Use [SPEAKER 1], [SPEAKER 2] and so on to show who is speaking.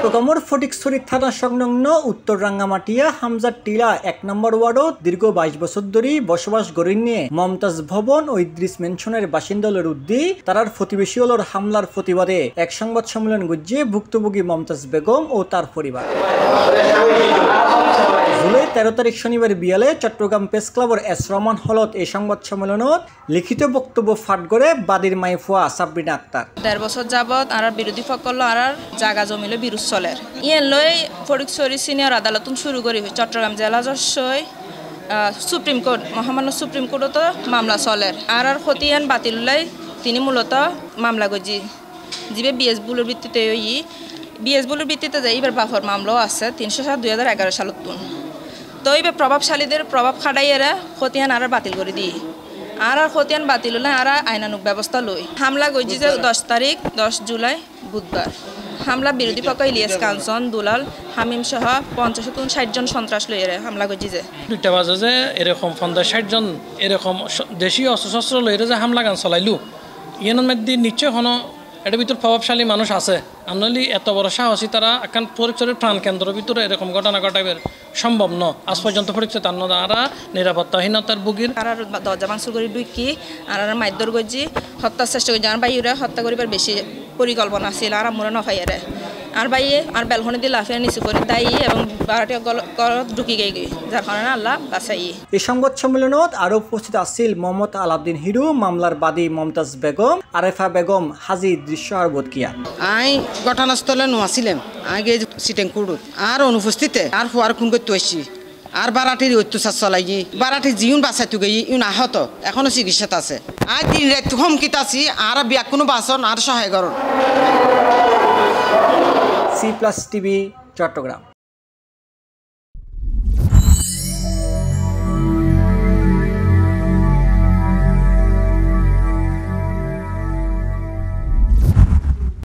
[SPEAKER 1] চট্টগ্রামের ফটিকছড়ি থানা সংলগ্ন উত্তর রাঙ্গামাটিয়া হামজার টিলা ১ নম্বর ওয়ার্ডত দীর্ঘ ২২ বছর ধরে বসবাস গড়ে নিয়ে মমতাজ ভবন ও ইদ্রিস মেনশনের বাসিন্দাদের উদ্দি তারার প্রতিবেশীগুলোর হামলার প্রতিবাদে এক সংবাদ সম্মেলন গজ্জে ভুক্তভোগী মমতাজ বেগম ও তার পরিবার। জুলাই ১৩ তারিখ শনিবার বিয়ালে চট্টগ্রাম প্রেস ক্লাবের এস রহমান হলত এই সংবাদ সম্মেলনত লিখিত বক্তব্য পাঠ করে বাদীর মাইফুয়া সাবরিনা আক্তার।
[SPEAKER 2] ১.৫ বছর যাবৎ আর বিরোধী পক্ষ আর জাগা জমিল বিরোধ চলের ইয়ে লই ফটিকছড়ি সিনিয়র আদালত শুরু করি চট্টগ্রাম জেলা জজই সুপ্রিম কোর্ট মহামান্য সুপ্রিম কোর্টত মামলা চলের আর খতিয়ান বাতিলুলাই তিনি মূলত মামলা গজি যিবে বিএস বুলের ভিত্তিতে বিএস বুলের ভিত্তিতে যে এবার বাফর মামলাও আছে ৩০৭/২০১১ সালত তো এইবার প্রভাবশালীদের প্রভাব খাটাইয়েরা খতিয়ান আর বাতিল করে দিই আর খতিয়ান বাতিল হলে আর আইনানুক ব্যবস্থা লই হামলা গজি যে 10 তারিখ 10 জুলাই বুধবার হামলা বিরোধী পক্ষ ইলিয়াস কাঞ্চন দুলাল হামিম সহ ৫০-৬০ জন সন্ত্রাস লইয়ে হামলা গজি যে 2টা
[SPEAKER 3] বাজে যে এরকম ৫০-৬০ জন এরকম দেশীয় অস্ত্রশস্ত্র লইয়ে যে হামলা গান চলাইলু ইয়ানোর মধ্যে নিশ্চয় কোনো এটার ভিতর প্রভাবশালী মানুষ আছে আমলি এত বড় সাহসী তারা এখন ফটিকছড়ির প্রাণ কেন্দ্রের ভিতরে এরকম ঘটনা ঘটাইবার সম্ভব ন আজ পর্যন্ত ফটিকছড়ি তারা নিরাপত্তাহীনতার ভুগির
[SPEAKER 2] আর দরজা ভাঙচুর করে ডুইকি আর মাইদর গজি হত্যার চেষ্টা করি আর বাইরে হত্যা করিবার বেশি পরিকল্পনা ছিল আর আমরা নফাইয়ারে আর বাইয়ে আর বেলখনি দিয়ে লাফিয়ে নিচু করে দায়ী এবং বারোটি গলত ঢুকি গিয়ে যার কারণে আল্লাহ বাঁচাই।
[SPEAKER 1] এই সংবাদ সম্মেলনত আরো উপস্থিত আছিল মোহাম্মদ আলাউদ্দিন হিরু, মামলার বাদী মমতাজ বেগম, আরেফা বেগম, হাজি দৃশ্য আর বোধকিয়া।
[SPEAKER 4] আই ঘটনাস্থলে নোয়াছিলাম আগে সিটেং কুড়ুত আর অনুপস্থিতে আর হওয়ার খুন করতে আসছি আর বারাটির অত্যাচার চলাই বারাটি জিউন বাঁচাইতে গিয়ে ইউন আহত এখনো চিকিৎসাত আছে আর দিন রাত হুমকিত আছি আর বিয়া কোনো বাঁচন আর সহায় করুন।
[SPEAKER 1] C+ TV Chittagong.